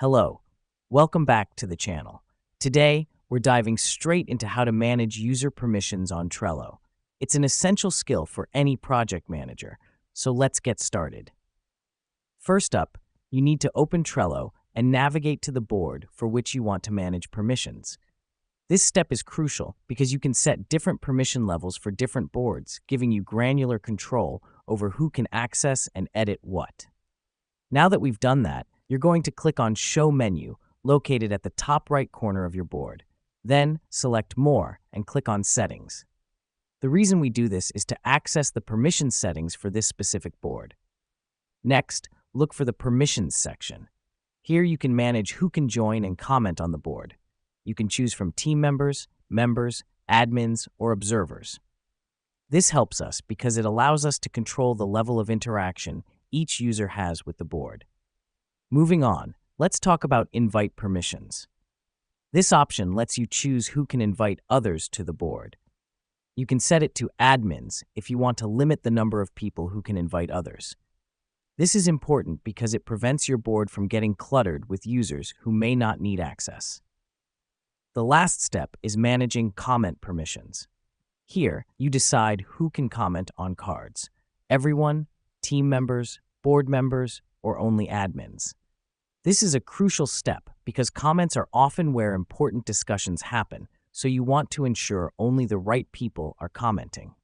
Hello, welcome back to the channel. Today, we're diving straight into how to manage user permissions on Trello. It's an essential skill for any project manager, so let's get started. First up, you need to open Trello and navigate to the board for which you want to manage permissions. This step is crucial because you can set different permission levels for different boards, giving you granular control over who can access and edit what. Now that we've done that, you're going to click on Show Menu, located at the top right corner of your board. Then, select More and click on Settings. The reason we do this is to access the permission settings for this specific board. Next, look for the Permissions section. Here you can manage who can join and comment on the board. You can choose from team members, admins, or observers. This helps us because it allows us to control the level of interaction each user has with the board. Moving on, let's talk about Invite Permissions. This option lets you choose who can invite others to the board. You can set it to admins if you want to limit the number of people who can invite others. This is important because it prevents your board from getting cluttered with users who may not need access. The last step is managing comment permissions. Here, you decide who can comment on cards: everyone, team members, board members, or only admins. This is a crucial step because comments are often where important discussions happen, so you want to ensure only the right people are commenting.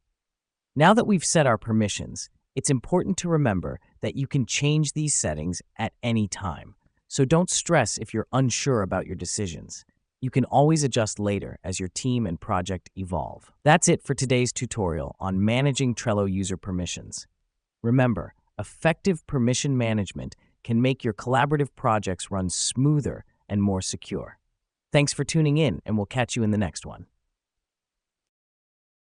Now that we've set our permissions, it's important to remember that you can change these settings at any time, so don't stress if you're unsure about your decisions. You can always adjust later as your team and project evolve. That's it for today's tutorial on managing Trello user permissions. Remember, effective permission management can make your collaborative projects run smoother and more secure. Thanks for tuning in, and we'll catch you in the next one.